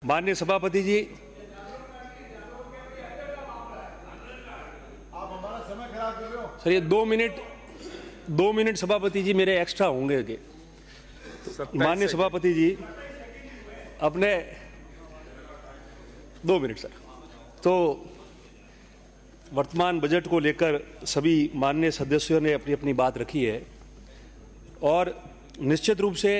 माननीय सभापति जी, आप हमारा समय खराब कर रहे हो। सर ये 2 मिनट सभापति जी मेरे एक्स्ट्रा होंगे के। माननीय सभापति जी अपने 2 मिनट सर। तो वर्तमान बजट को लेकर सभी माननीय सदस्यों ने अपनी अपनी बात रखी है और निश्चित रूप से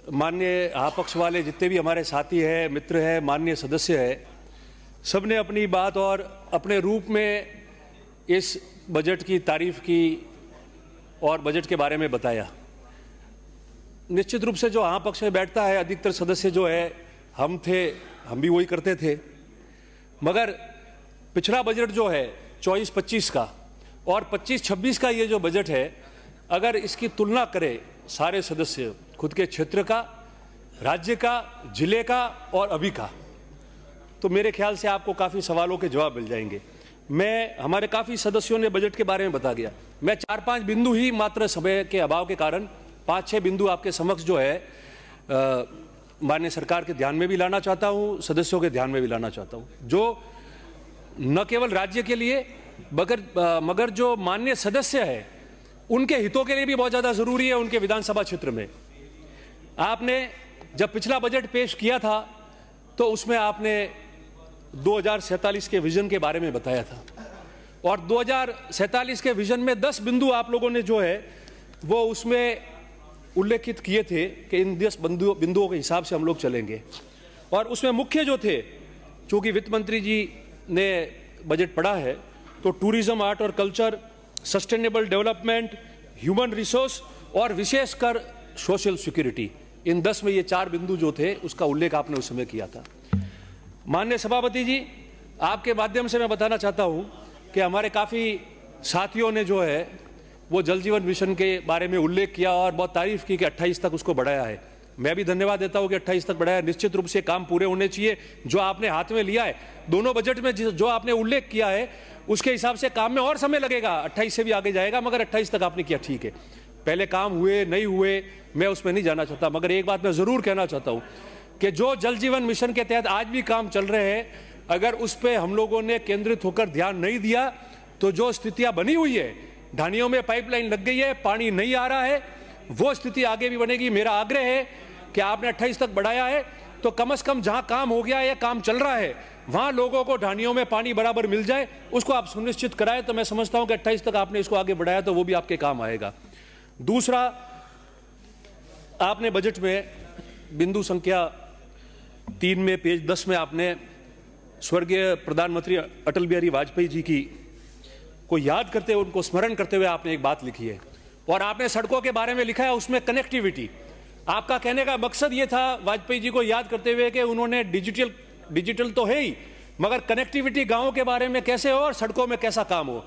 माननीय आपक्ष वाले जितने भी हमारे साथी हैं, मित्र हैं, माननीय सदस्य हैं, सब ने अपनी बात और अपने रूप में इस बजट की तारीफ की और बजट के बारे में बताया। निश्चित रूप से जो हाँ पक्ष में बैठता है, अधिकतर सदस्य जो है हम भी वही करते थे, मगर पिछला बजट जो है 24-25 का और 25-26 का ये जो बजट है, अगर इसकी तुलना करें सारे सदस्य, खुद के क्षेत्र का, राज्य का, जिले का और अभी का, तो मेरे ख्याल से आपको काफ़ी सवालों के जवाब मिल जाएंगे। हमारे काफ़ी सदस्यों ने बजट के बारे में बता दिया। मैं 4-5 बिंदु ही मात्र समय के अभाव के कारण 5-6 बिंदु आपके समक्ष जो है माननीय सरकार के ध्यान में भी लाना चाहता हूँ, सदस्यों के ध्यान में भी लाना चाहता हूँ, जो न केवल राज्य के लिए मगर जो माननीय सदस्य है उनके हितों के लिए भी बहुत ज़्यादा ज़रूरी है। उनके विधानसभा क्षेत्र में आपने जब पिछला बजट पेश किया था तो उसमें आपने 2047 के विजन के बारे में बताया था और 2047 के विजन में 10 बिंदु आप लोगों ने जो है वो उसमें उल्लेखित किए थे कि इन 10 बिंदुओं के हिसाब से हम लोग चलेंगे। और उसमें मुख्य जो थे, चूँकि वित्त मंत्री जी ने बजट पढ़ा है, तो टूरिज्म, आर्ट और culture, sustainable development, human resource और विशेषकर सोशल सिक्योरिटी, इन 10 में ये 4 बिंदु जो थे उसका उल्लेख आपने उस समय किया था। माननीय सभापति जी, आपके माध्यम से मैं बताना चाहता हूं कि हमारे काफ़ी साथियों ने जो है वो जल जीवन मिशन के बारे में उल्लेख किया और बहुत तारीफ की कि 28 तक उसको बढ़ाया है। मैं भी धन्यवाद देता हूं कि 28 तक बढ़ाया। निश्चित रूप से काम पूरे होने चाहिए। जो आपने हाथ में लिया है, दोनों बजट में जो आपने उल्लेख किया है उसके हिसाब से काम में और समय लगेगा, 28 से भी आगे जाएगा, मगर 28 तक आपने किया, ठीक है। पहले काम हुए नहीं हुए मैं उसमें नहीं जाना चाहता, मगर एक बात मैं ज़रूर कहना चाहता हूँ कि जो जल जीवन मिशन के तहत आज भी काम चल रहे हैं, अगर उस पर हम लोगों ने केंद्रित होकर ध्यान नहीं दिया तो जो स्थितियाँ बनी हुई है, ढानियों में पाइपलाइन लग गई है, पानी नहीं आ रहा है, वो स्थिति आगे भी बनेगी। मेरा आग्रह है कि आपने 28 तक बढ़ाया है तो कम से कम जहाँ काम हो गया है या काम चल रहा है वहाँ लोगों को ढानियों में पानी बराबर मिल जाए, उसको आप सुनिश्चित कराएं। तो मैं समझता हूँ कि 28 तक आपने इसको आगे बढ़ाया तो वो भी आपके काम आएगा। दूसरा, आपने बजट में बिंदु संख्या 3 में पेज 10 में आपने स्वर्गीय प्रधानमंत्री अटल बिहारी वाजपेयी जी की को याद करते हुए, उनको स्मरण करते हुए आपने एक बात लिखी है और आपने सड़कों के बारे में लिखा है, उसमें कनेक्टिविटी। आपका कहने का मकसद ये था वाजपेयी जी को याद करते हुए कि उन्होंने डिजिटल तो है ही, मगर कनेक्टिविटी गाँव के बारे में कैसे हो और सड़कों में कैसा काम हो।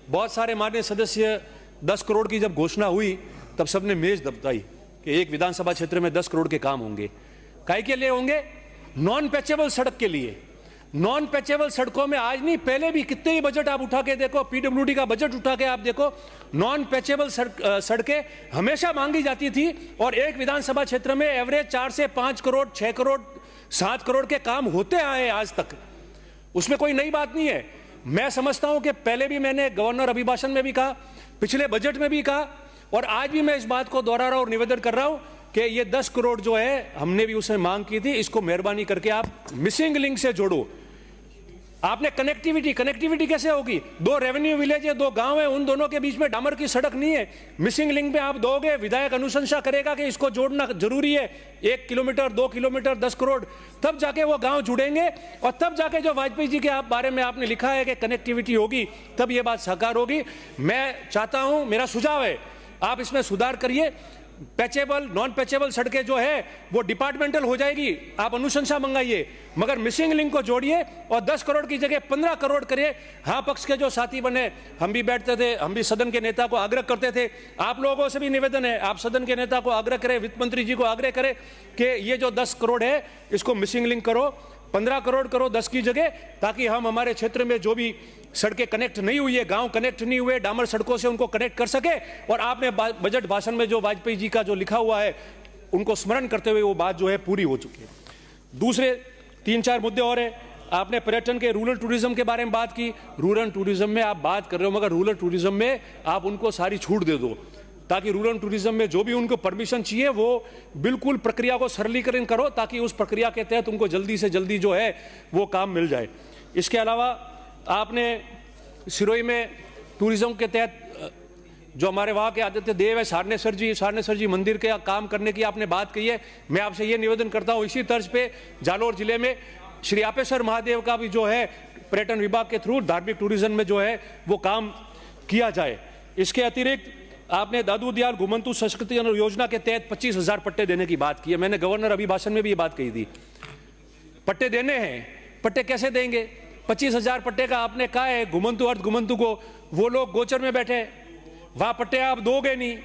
बहुत सारे माननीय सदस्य 10 करोड़ की जब घोषणा हुई तब सबने मेज दबताई कि एक विधानसभा क्षेत्र में 10 करोड़ के काम होंगे। काहे के लिए होंगे? नॉन पैचेबल सड़क के लिए। नॉन पैचेबल सड़कों में आज नहीं, पहले भी कितने ही बजट आप उठा के देखो, पीडब्ल्यूडी का बजट उठा के आप देखो, नॉन पैचेबल सड़कें हमेशा मांगी जाती थी और एक विधानसभा क्षेत्र में एवरेज 4 से 5 करोड़, 6 करोड़, 7 करोड़ के काम होते आए आज तक। उसमें कोई नई बात नहीं है। मैं समझता हूं कि पहले भी मैंने गवर्नर अभिभाषण में भी कहा, पिछले बजट में भी कहा और आज भी मैं इस बात को दोहरा रहा हूं और निवेदन कर रहा हूं कि ये 10 करोड़ जो है हमने भी उसमें मांग की थी, इसको मेहरबानी करके आप मिसिंग लिंक से जोड़ो। आपने कनेक्टिविटी कैसे होगी? 2 रेवेन्यू विलेज है, 2 गांव है, उन दोनों के बीच में डामर की सड़क नहीं है। मिसिंग लिंक पे आप दोगे, विधायक अनुशंसा करेगा कि इसको जोड़ना जरूरी है, 1 किलोमीटर, 2 किलोमीटर, 10 करोड़, तब जाके वो गांव जुड़ेंगे और तब जाके जो वाजपेयी जी के बारे में आपने लिखा है कि कनेक्टिविटी होगी, तब ये बात साकार होगी। मैं चाहता हूं, मेरा सुझाव है, आप इसमें सुधार करिए। पैचेबल, नॉन पैचेबल सड़कें जो है वो डिपार्टमेंटल हो जाएगी, आप अनुशंसा मंगाइए, मगर मिसिंग लिंक को जोड़िए और 10 करोड़ की जगह 15 करोड़ करिए। हाँ पक्ष के जो साथी बने, हम भी बैठते थे, हम भी सदन के नेता को आग्रह करते थे, आप लोगों से भी निवेदन है, आप सदन के नेता को आग्रह करें, वित्त मंत्री जी को आग्रह करें कि ये जो 10 करोड़ है इसको मिसिंग लिंक करो, 15 करोड़ करो 10 की जगह, ताकि हम हमारे क्षेत्र में जो भी सड़कें कनेक्ट नहीं हुई है, गांव कनेक्ट नहीं हुए, डामर सड़कों से उनको कनेक्ट कर सके। और आपने बजट भाषण में जो वाजपेयी जी का जो लिखा हुआ है उनको स्मरण करते हुए वो बात जो है पूरी हो चुकी है। दूसरे 3-4 मुद्दे और है। आपने पर्यटन के रूरल टूरिज्म के बारे में बात की। रूरल टूरिज्म में आप बात कर रहे हो, मगर रूरल टूरिज्म में आप उनको सारी छूट दे दो, ताकि रूरल टूरिज्म में जो भी उनको परमिशन चाहिए वो बिल्कुल प्रक्रिया को सरलीकरण करो, ताकि उस प्रक्रिया के तहत उनको जल्दी से जल्दी जो है वो काम मिल जाए। इसके अलावा आपने सिरोही में टूरिज्म के तहत जो हमारे वहाँ के आदित्य देव है सारनेश्वर जी मंदिर के काम करने की आपने बात कही है। मैं आपसे ये निवेदन करता हूँ, इसी तर्ज पे जालोर जिले में श्री आपेश्वर महादेव का भी जो है पर्यटन विभाग के थ्रू धार्मिक टूरिज्म में जो है वो काम किया जाए। इसके अतिरिक्त आपने दादू दयाल घुमंतु संस्कृति योजना के तहत 25,000 पट्टे देने की बात की है। मैंने गवर्नर अभिभाषण में भी ये बात कही थी। पट्टे देने हैं, पट्टे कैसे देंगे? 25,000 पट्टे का आपने कहा है घुमंतु अर्ध घुमंतु को, वो लोग गोचर में बैठे, वहां पट्टे आप दोगे नहीं।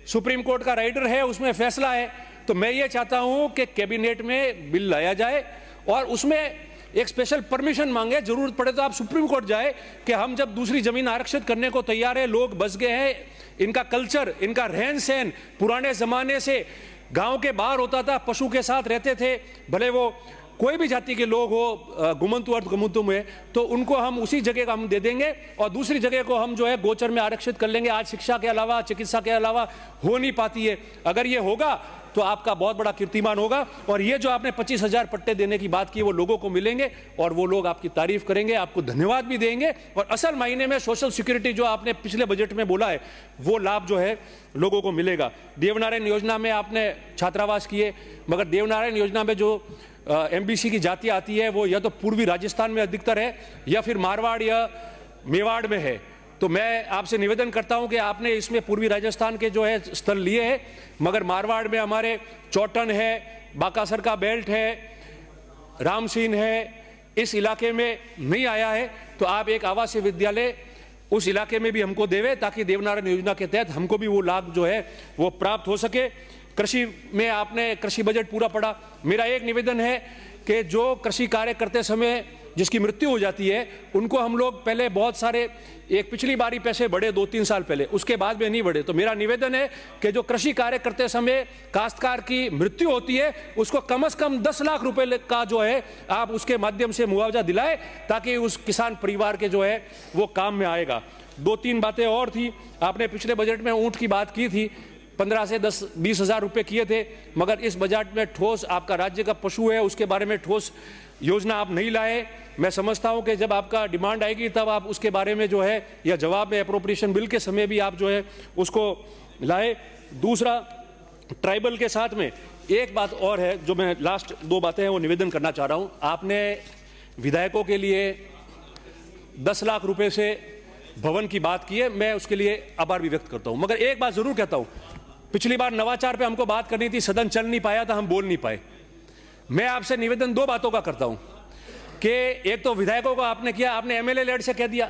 सुप्रीम कोर्ट का राइडर है, उसमें फैसला है। तो मैं ये चाहता हूं कि कैबिनेट में बिल लाया जाए और उसमें एक स्पेशल परमिशन मांगे, जरूरत पड़े तो आप सुप्रीम कोर्ट जाए कि हम जब दूसरी जमीन आरक्षित करने को तैयार है, लोग बस गए हैं, इनका कल्चर, इनका रहन सहन पुराने जमाने से गांव के बाहर होता था, पशु के साथ रहते थे, भले वो कोई भी जाति के लोग हो घुमंतु अर्ध घुमंतु में, तो उनको हम उसी जगह का हम दे देंगे और दूसरी जगह को हम जो है गोचर में आरक्षित कर लेंगे। आज शिक्षा के अलावा, चिकित्सा के अलावा हो नहीं पाती है। अगर ये होगा तो आपका बहुत बड़ा कीर्तिमान होगा। और ये जो आपने 25,000 पट्टे देने की बात की वो लोगों को मिलेंगे और वो लोग आपकी तारीफ करेंगे, आपको धन्यवाद भी देंगे। और असल मायने में सोशल सिक्योरिटी जो आपने पिछले बजट में बोला है वो लाभ जो है लोगों को मिलेगा। देवनारायण योजना में आपने छात्रावास किए, मगर देवनारायण योजना में जो एमबीसी की जाति आती है वो या तो पूर्वी राजस्थान में अधिकतर है या फिर मारवाड़ या मेवाड़ में है। तो मैं आपसे निवेदन करता हूं कि आपने इसमें पूर्वी राजस्थान के जो है स्थल लिए हैं, मगर मारवाड़ में हमारे चौटन है, बाकासर का बेल्ट है, रामसीन है, इस इलाके में नहीं आया है। तो आप एक आवासीय विद्यालय उस इलाके में भी हमको देवे, ताकि देवनारायण योजना के तहत हमको भी वो लाभ जो है वो प्राप्त हो सके। कृषि में आपने कृषि बजट पूरा पढ़ा। मेरा एक निवेदन है कि जो कृषि कार्य करते समय जिसकी मृत्यु हो जाती है उनको हम लोग पहले बहुत सारे, एक पिछली बारी पैसे बढ़े 2-3 साल पहले, उसके बाद में नहीं बढ़े। तो मेरा निवेदन है कि जो कृषि कार्य करते समय काश्तकार की मृत्यु होती है उसको कम से कम 10 लाख रुपए का जो है आप उसके माध्यम से मुआवजा दिलाए, ताकि उस किसान परिवार के जो है वो काम में आएगा। 2-3 बातें और थी। आपने पिछले बजट में ऊंट की बात की थी, 15 से 10-20 हजार रुपए किए थे, मगर इस बजट में ठोस, आपका राज्य का पशु है उसके बारे में ठोस योजना आप नहीं लाए। मैं समझता हूं कि जब आपका डिमांड आएगी तब आप उसके बारे में जो है या जवाब में एप्रोप्रिएशन बिल के समय भी आप जो है उसको लाए। दूसरा, ट्राइबल के साथ में एक बात और है जो मैं लास्ट 2 बातें हैं वो निवेदन करना चाह रहा हूं। आपने विधायकों के लिए 10 लाख रुपए से भवन की बात की है, मैं उसके लिए आभार भी व्यक्त करता हूं। मगर एक बात जरूर कहता हूं, पिछली बार नवाचार पे हमको बात करनी थी, सदन चल नहीं पाया था, हम बोल नहीं पाए। मैं आपसे निवेदन 2 बातों का करता हूं कि एक तो विधायकों को आपने किया, आपने एमएलए लेड से कह दिया,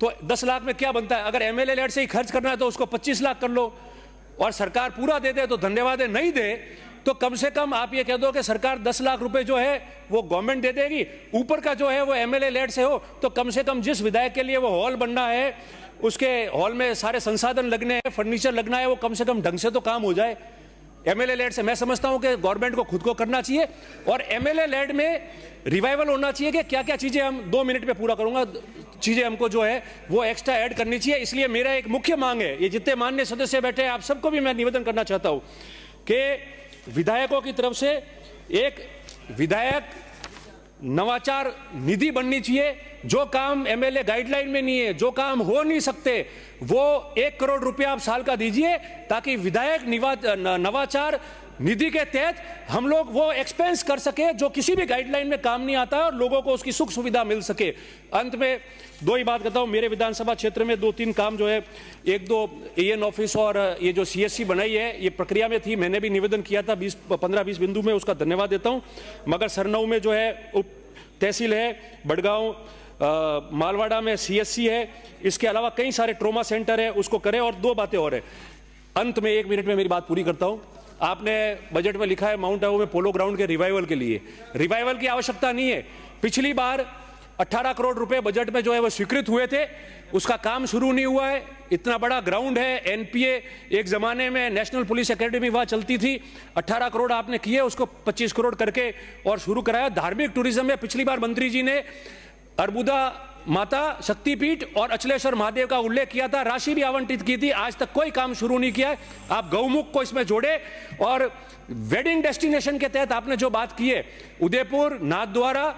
तो 10 लाख में क्या बनता है? अगर एमएलए लेड से ही खर्च करना है तो उसको 25 लाख कर लो, और सरकार पूरा दे दे तो धन्यवाद है, नहीं दे तो कम से कम आप ये कह दो कि सरकार 10 लाख रुपए जो है वो गवर्नमेंट दे देगी, ऊपर का जो है वो एमएलए लेड से हो। तो कम से कम जिस विधायक के लिए वो हॉल बनना है, उसके हॉल में सारे संसाधन लगने हैं, फर्नीचर लगना है, वो कम से कम ढंग से तो काम हो जाए एमएलए लेड से। मैं समझता हूं कि गवर्नमेंट को खुद को करना चाहिए, और एमएलए लेड में रिवाइवल होना चाहिए कि क्या क्या चीजें, हम 2 मिनट में पूरा करूंगा, चीजें हमको जो है वो एक्स्ट्रा ऐड करनी चाहिए। इसलिए मेरा एक मुख्य मांग है, ये जितने माननीय सदस्य बैठे हैं आप सबको भी मैं निवेदन करना चाहता हूं कि विधायकों की तरफ से एक विधायक नवाचार निधि बननी चाहिए। जो काम एमएलए गाइडलाइन में नहीं है, जो काम हो नहीं सकते, वो 1 करोड़ रुपया आप साल का दीजिए, ताकि विधायक नवाचार निधि के तहत हम लोग वो एक्सपेंस कर सके जो किसी भी गाइडलाइन में काम नहीं आता और लोगों को उसकी सुख सुविधा मिल सके। अंत में 2 ही बात कहता हूं, मेरे विधानसभा क्षेत्र में 2-3 काम जो है, 1-2 एएन ऑफिस और ये जो सीएससी बनाई है ये प्रक्रिया में थी, मैंने भी निवेदन किया था 15-20 बिंदु में, उसका धन्यवाद देता हूं। मगर सरनऊ में जो है उप तहसील है, बड़गांव मालवाड़ा में सीएससी है, इसके अलावा कई सारे ट्रोमा सेंटर है, उसको करें। और 2 बातें और है, अंत में 1 मिनट में मेरी बात पूरी करता हूं। आपने बजट में लिखा है माउंट आबू में पोलो ग्राउंड के रिवाइवल के लिए, रिवाइवल की आवश्यकता नहीं है। पिछली बार 18 करोड़ रुपए बजट में जो है वो स्वीकृत हुए थे, उसका काम शुरू नहीं हुआ है। इतना बड़ा ग्राउंड है, एनपीए एक जमाने में नेशनल पुलिस एकेडमी वहां चलती थी, 18 करोड़ आपने किए, उसको 25 करोड़ करके और शुरू कराया। धार्मिक टूरिज्म में पिछली बार मंत्री जी ने अर्बुदा माता शक्तिपीठ और अचलेश्वर महादेव का उल्लेख किया था, राशि भी आवंटित की थी, आज तक कोई काम शुरू नहीं किया है। आप गौमुख को इसमें जोड़े और वेडिंग डेस्टिनेशन के तहत आपने जो बात की है, उदयपुर, नाथद्वारा,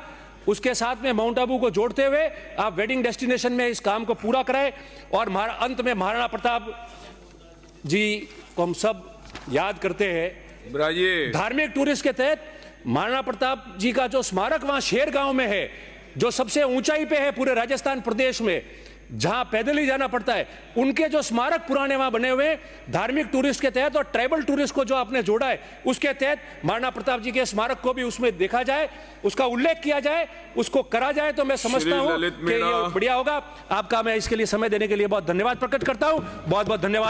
उसके साथ में माउंट आबू को जोड़ते हुए आप वेडिंग डेस्टिनेशन में इस काम को पूरा कराएं। और अंत में महाराणा प्रताप जी को हम सब याद करते हैं। धार्मिक टूरिस्ट के तहत महाराणा प्रताप जी का जो स्मारक वहां शेर गांव में है, जो सबसे ऊंचाई पे है पूरे राजस्थान प्रदेश में, जहां पैदल ही जाना पड़ता है, उनके जो स्मारक पुराने वहां बने हुए धार्मिक टूरिस्ट के तहत और ट्राइबल टूरिस्ट को जो आपने जोड़ा है, उसके तहत महाराणा प्रताप जी के स्मारक को भी उसमें देखा जाए, उसका उल्लेख किया जाए, उसको करा जाए, तो मैं समझता हूं कि ये बढ़िया होगा। आपका मैं इसके लिए समय देने के लिए बहुत धन्यवाद प्रकट करता हूं। बहुत बहुत धन्यवाद।